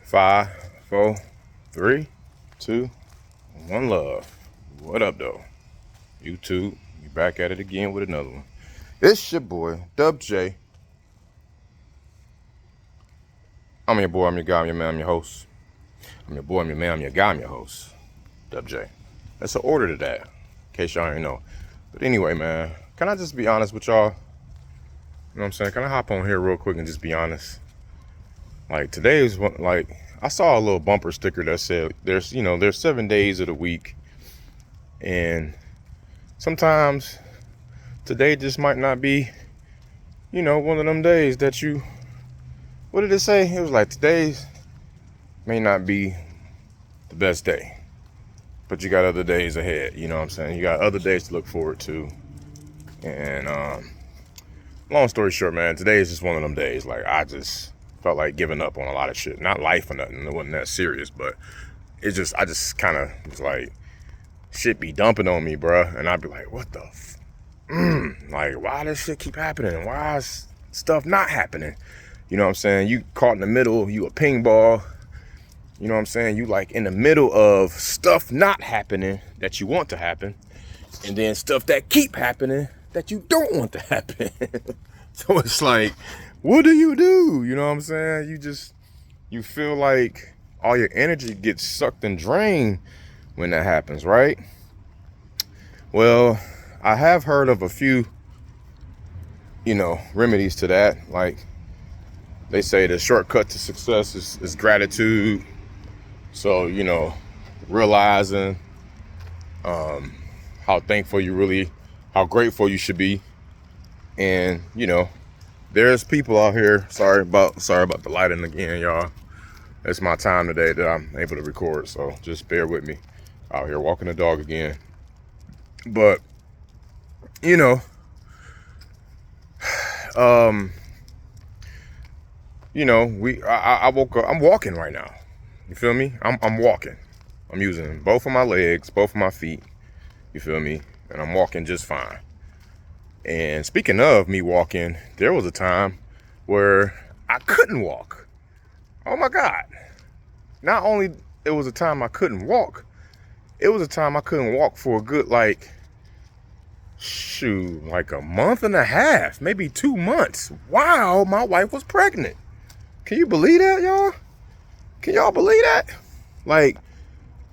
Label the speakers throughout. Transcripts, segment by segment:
Speaker 1: 5, 4, 3, 2, 1 love. What up, though? YouTube, we back at it again with another one. It's your boy, Dub J. I'm your boy, I'm your guy, I'm your man, I'm your host. I'm your boy, I'm your man, I'm your guy, I'm your host. Dub J. That's an order to that, in case y'all ain't know. But anyway, man, can I just be honest with y'all? You know what I'm saying? Can I hop on here real quick and just be honest? Like, today is like, I saw a little bumper sticker that said there's 7 days of the week, and sometimes today just might not be, one of them days that you, what did it say? It was like, today may not be the best day, but you got other days ahead, you know what I'm saying? You got other days to look forward to. And long story short, man, today is just one of them days. Like, I just felt like giving up on a lot of shit. Not life or nothing, it wasn't that serious, but I just kind of was like, shit be dumping on me, bruh. And I'd be like, what the like, why does shit keep happening? Why is stuff not happening? You know what I'm saying? You caught in the middle, you a ping ball. You know what I'm saying? You like in the middle of stuff not happening that you want to happen, and then stuff that keep happening that you don't want to happen. So it's like, what do? You know what I'm saying? You feel like all your energy gets sucked and drained when that happens, right? Well, I have heard of a few, remedies to that. Like, they say the shortcut to success is gratitude. So, realizing how thankful how grateful you should be. And, there's people out here, sorry about the lighting again, y'all. It's my time today that I'm able to record, so just bear with me. Out here walking the dog again. But, I'm woke up, I'm walking right now. You feel me? I'm walking. I'm using both of my legs, both of my feet. You feel me? And I'm walking just fine. And speaking of me walking, there was a time where I couldn't walk. Oh my God. Not only it was a time I couldn't walk, it was a time I couldn't walk for a good, like a month and a half, maybe 2 months. Wow, my wife was pregnant. Can you believe that, y'all? Can y'all believe that? Like,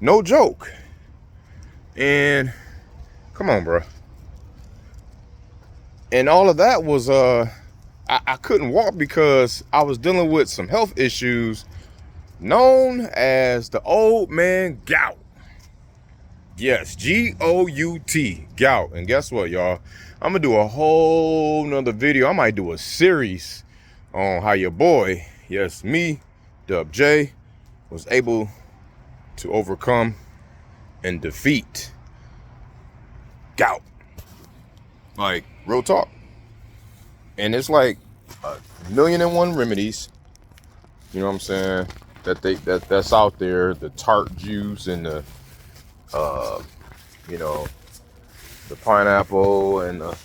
Speaker 1: no joke. And come on, bro. And all of that was, I couldn't walk because I was dealing with some health issues known as the old man gout. Yes, G-O-U-T, gout. And guess what, y'all? I'm gonna do a whole nother video. I might do a series on how your boy, yes, me, Dub J, was able to overcome and defeat gout. Like, real talk. And it's like 1,000,001 remedies, you know what I'm saying, that's out there. The tart juice and the pineapple and I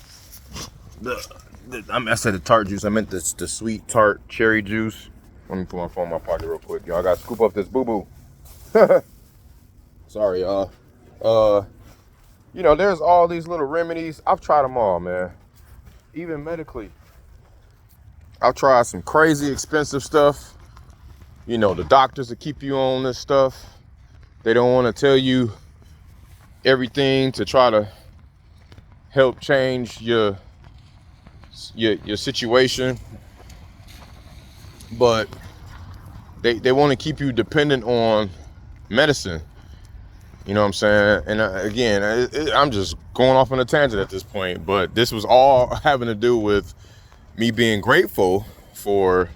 Speaker 1: said the tart juice, I meant the sweet tart cherry juice. Let me put my phone in my pocket real quick, y'all. I gotta scoop up this boo-boo. Sorry, y'all. There's all these little remedies. I've tried them all, man. Even medically. I've tried some crazy expensive stuff. The doctors that keep you on this stuff, they don't want to tell you everything to try to help change your situation. But they want to keep you dependent on medicine. You know what I'm saying? And again, I'm just going off on a tangent at this point, but this was all having to do with me being grateful for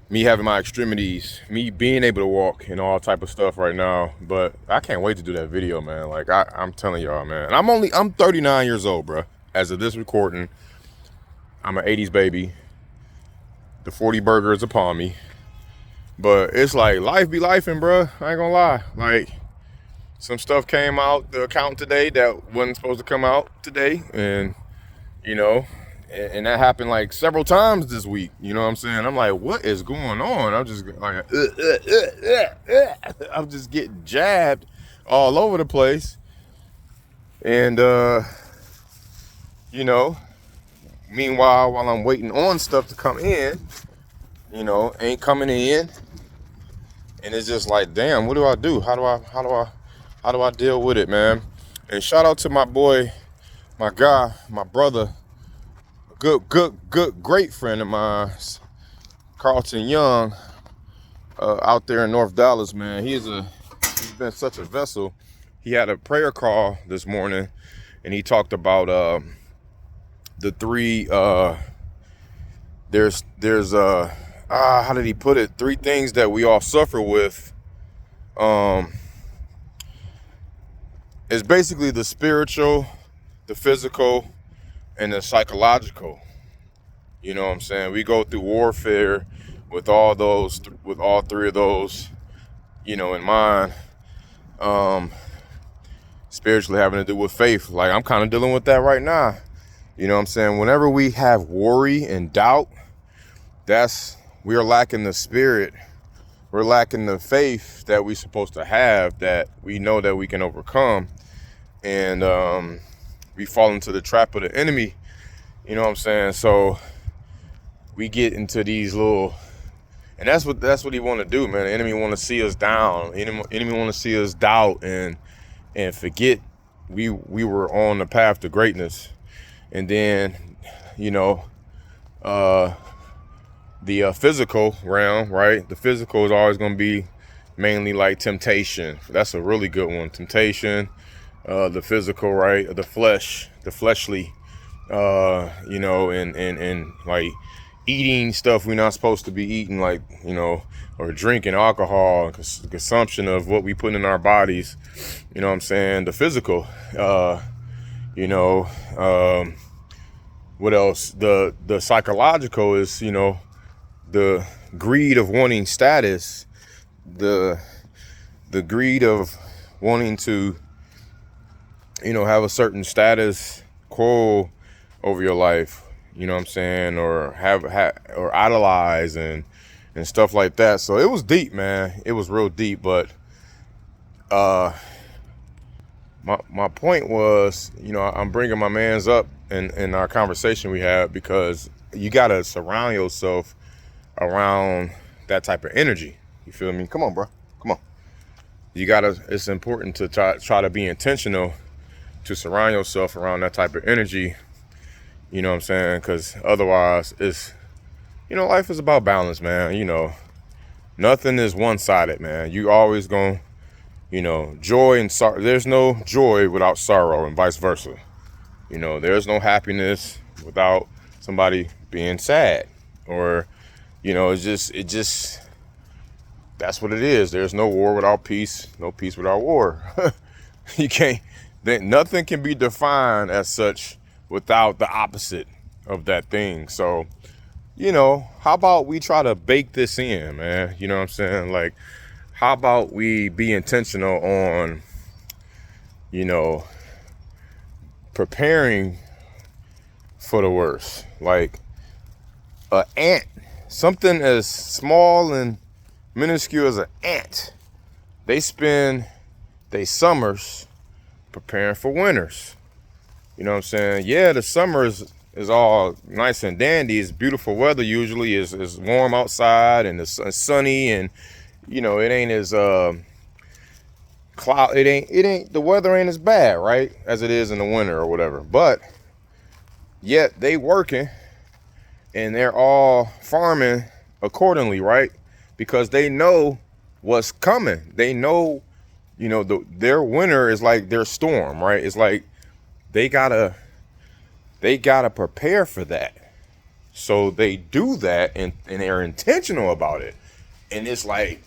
Speaker 1: me having my extremities, me being able to walk and all type of stuff right now. But I can't wait to do that video, man. Like, I'm telling y'all, man. And I'm 39 years old, bro. As of this recording, I'm an 80s baby. The 40 burger is upon me. But it's like, life be lifing, bro. I ain't gonna lie. Like, some stuff came out the account today that wasn't supposed to come out today. And, And that happened like several times this week. You know what I'm saying? I'm like, what is going on? I'm just like, I'm just getting jabbed all over the place. And, you know, meanwhile, while I'm waiting on stuff to come in, you know, ain't coming in. And it's just like, damn, what do I do? How do I deal with it, man? And shout out to my boy, my guy, my brother, great friend of mine, Carlton Young, out there in North Dallas, man. He's been such a vessel. He had a prayer call this morning, and he talked about the three. There's how did he put it? 3 things that we all suffer with. It's basically the spiritual, the physical, and the psychological. You know what I'm saying? We go through warfare with all 3 of those, you know, in mind. Spiritually having to do with faith. Like, I'm kind of dealing with that right now. You know what I'm saying? Whenever we have worry and doubt, we are lacking the spirit. We're lacking the faith that we're supposed to have, that we know that we can overcome. And we fall into the trap of the enemy. You know what I'm saying? So we get into these little, and that's what he want to do, man. The enemy want to see us down. Enemy want to see us doubt and forget we were on the path to greatness. And then, you know, the physical realm, right? The physical is always going to be mainly like temptation. That's a really good one. Temptation, the physical, right? The fleshly, you know, and like eating stuff we're not supposed to be eating, like, you know, or drinking alcohol, consumption of what we put in our bodies. You know what I'm saying? The physical, you know, what else? The psychological is, you know, the greed of wanting status, the greed of wanting to, you know, have a certain status quo over your life, you know what I'm saying, or or idolize and stuff like that. So it was deep, man. It was real deep, but my point was, you know, I'm bringing my mans up in our conversation we had, because you got to surround yourself around that type of energy. You feel me? Come on, bro. Come on. It's important to try to be intentional to surround yourself around that type of energy. You know what I'm saying? Because otherwise, it's, you know, life is about balance, man. You know, nothing is one-sided, man. You always gonna, you know, joy and sorrow. There's no joy without sorrow, and vice versa. You know, there's no happiness without somebody being sad, or, you know, it just, that's what it is. There's no war without peace, no peace without war. You can't, nothing can be defined as such without the opposite of that thing. So, you know, how about we try to bake this in, man? You know what I'm saying? Like, how about we be intentional on, you know, preparing for the worst? Like an ant, something as small and minuscule as an ant, they spend their summers preparing for winters. You know what I'm saying? Yeah, the summer is all nice and dandy. It's beautiful weather usually. It's warm outside and it's sunny, and, you know, it ain't as cloud. It ain't the weather ain't as bad, right, as it is in the winter or whatever. But yet they working and they're all farming accordingly, right? Because they know what's coming. They know, you know, their winter is like their storm, right? It's like they gotta prepare for that. So they do that, and they're intentional about it. And it's like,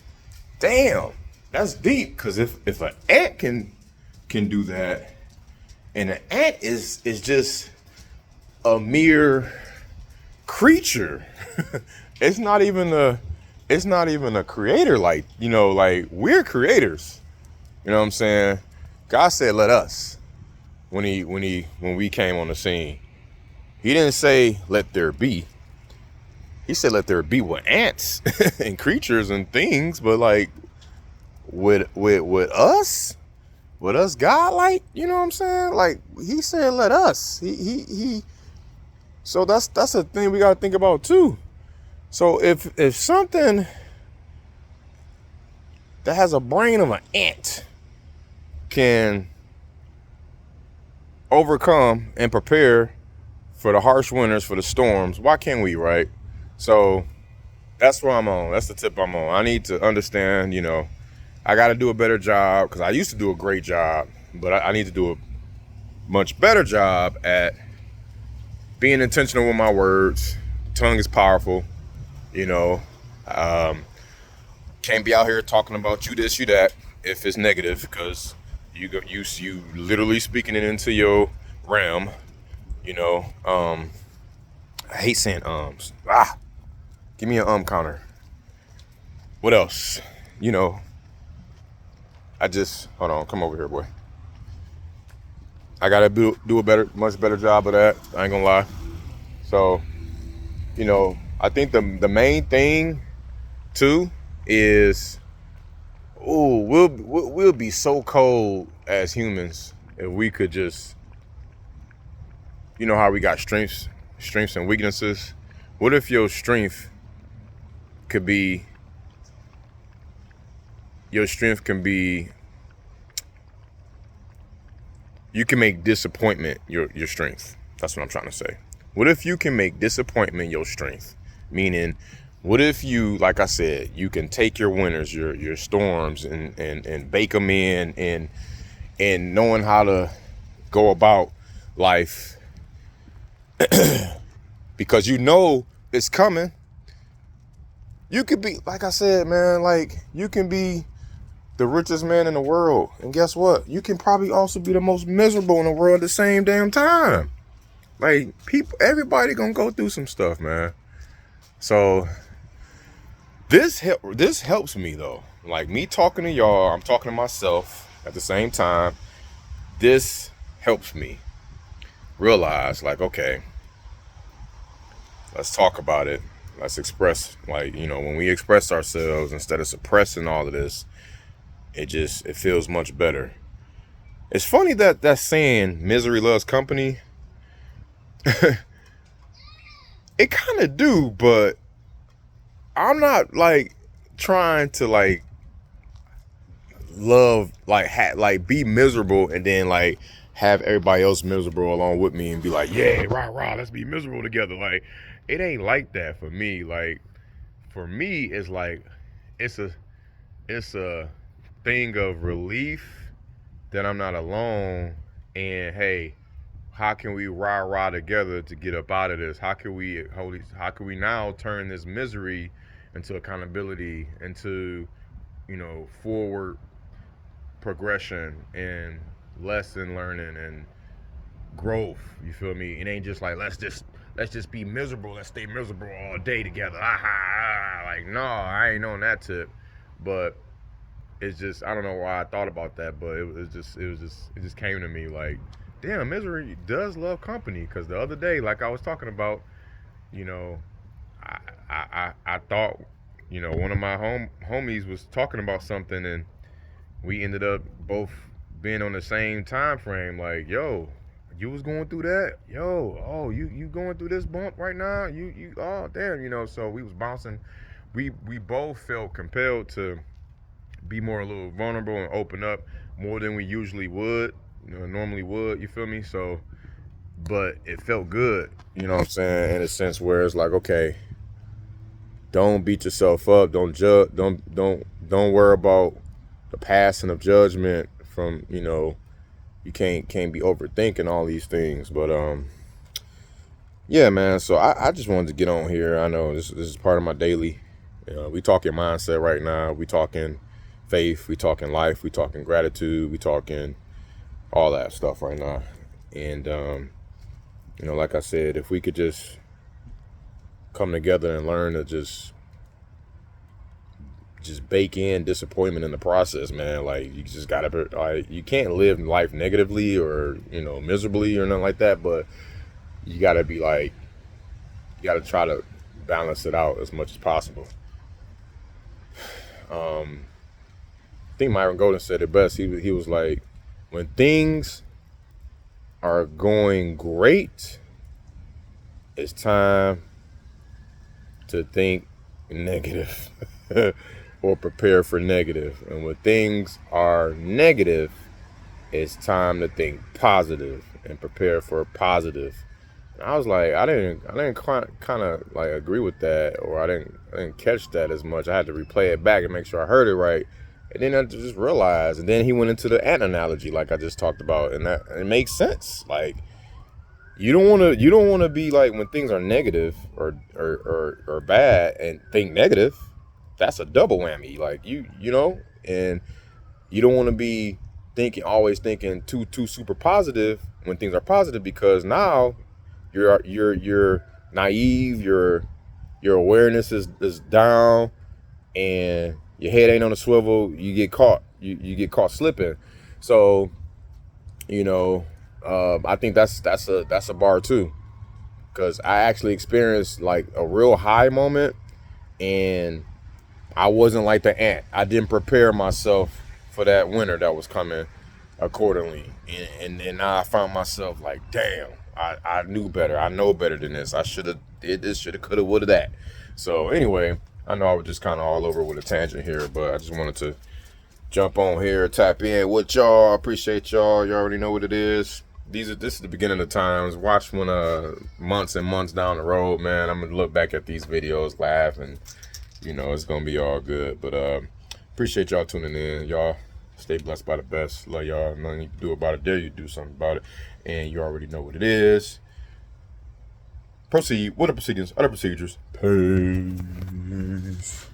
Speaker 1: damn, that's deep. Because if an ant can do that, and an ant is just a mere creature. It's not even a creator, like, you know, like, we're creators. You know what I'm saying? God said, let us, when we came on the scene. He didn't say let there be. He said let there be with ants and creatures and things, but like with us, God, like, you know what I'm saying? Like he said let us. He so that's a thing we gotta think about too. So if something that has a brain of an ant can overcome and prepare for the harsh winters, for the storms, why can't we, right? So that's where I'm on. That's the tip I'm on. I need to understand, I got to do a better job, because I used to do a great job, but I need to do a much better job at being intentional with my words. Tongue is powerful, you know. Can't be out here talking about you this, you that, if it's negative, because you literally speaking it into your realm, I hate saying ums. Give me an counter. What else? Hold on, come over here, boy. I gotta do a much better job of that. I ain't gonna lie. So, I think the main thing too is, we'll be so cold as humans if we could just, how we got strengths and weaknesses. What if your strength can be you can make disappointment your strength. That's what I'm trying to say. What if you can make disappointment your strength? Meaning, what if you, like I said, you can take your winters, your storms, and bake them in, and knowing how to go about life because it's coming. You could be, like I said, man, like you can be the richest man in the world, and guess what? You can probably also be the most miserable in the world at the same damn time. Like, everybody gonna go through some stuff, man. So this helps me though. Like, me talking to y'all, I'm talking to myself at the same time. This helps me realize, like, okay, let's talk about it. Let's express, like, when we express ourselves instead of suppressing all of this, it feels much better. It's funny that saying misery loves company. It kind of do, but I'm not like trying to like love, like be miserable and then like have everybody else miserable along with me and be like, yeah, rah, let's be miserable together. Like, it ain't like that for me. Like, for me, it's like it's a thing of relief that I'm not alone, and hey, how can we rah together to get up out of this? How can we now turn this misery into accountability, into forward progression and lesson learning and growth? You feel me? It ain't just like let's just be miserable, let's stay miserable all day together. Like, no, I ain't on that tip. But it's just, I don't know why I thought about that, but it just came to me like, damn, misery does love company. Because the other day, like I was talking about, I thought, one of my homies was talking about something, and we ended up both being on the same time frame. Like, yo, you was going through that? Yo, oh, you going through this bump right now? You oh, damn, so we was bouncing. We both felt compelled to be more a little vulnerable and open up more than we usually would, normally would, you feel me? So, but it felt good, you know what I'm saying, in a sense where it's like, okay, don't beat yourself up, don't judge, don't worry about the passing of judgment from, you can't be overthinking all these things. But yeah, man, so I just wanted to get on here. I know this is part of my daily, we talking mindset right now, we talking faith, we talking life, we talking gratitude, we talking all that stuff right now. And like I said, if we could just come together and learn to just bake in disappointment in the process, man. Like, you just gotta, you can't live life negatively or miserably or nothing like that, but you gotta be like, you gotta try to balance it out as much as possible. I think Myron Golden said it best. He was like, when things are going great, it's time to think negative or prepare for negative. And when things are negative, it's time to think positive and prepare for positive. And I was like, I didn't kind of like agree with that, or I didn't catch that as much. I had to replay it back and make sure I heard it right. And then I just realized, and then he went into the ant analogy, like I just talked about, and that it makes sense. Like, you don't want to be like, when things are negative or bad and think negative. That's a double whammy. Like, you know, and you don't want to be always thinking too super positive when things are positive, because now you're naive, your awareness is down, and your head ain't on a swivel. You get caught. You get caught slipping. So, you know, I think that's a bar too, because I actually experienced like a real high moment, and I wasn't like the ant. I didn't prepare myself for that winter that was coming accordingly, and now I found myself like, damn, I knew better. I know better than this. I should have did this. Should have, could have, would have, that. So anyway, I know I was just kind of all over with a tangent here, but I just wanted to jump on here, tap in with y'all. I appreciate y'all. You already know what it is. This is the beginning of times. Watch when months and months down the road, man, I'm gonna look back at these videos, laugh, and you know it's gonna be all good. But appreciate y'all tuning in. Y'all stay blessed by the best. Love y'all. Nothing you can do about it. Dare you do something about it. And you already know what it is. Proceed. What are proceedings? Other procedures. Peace.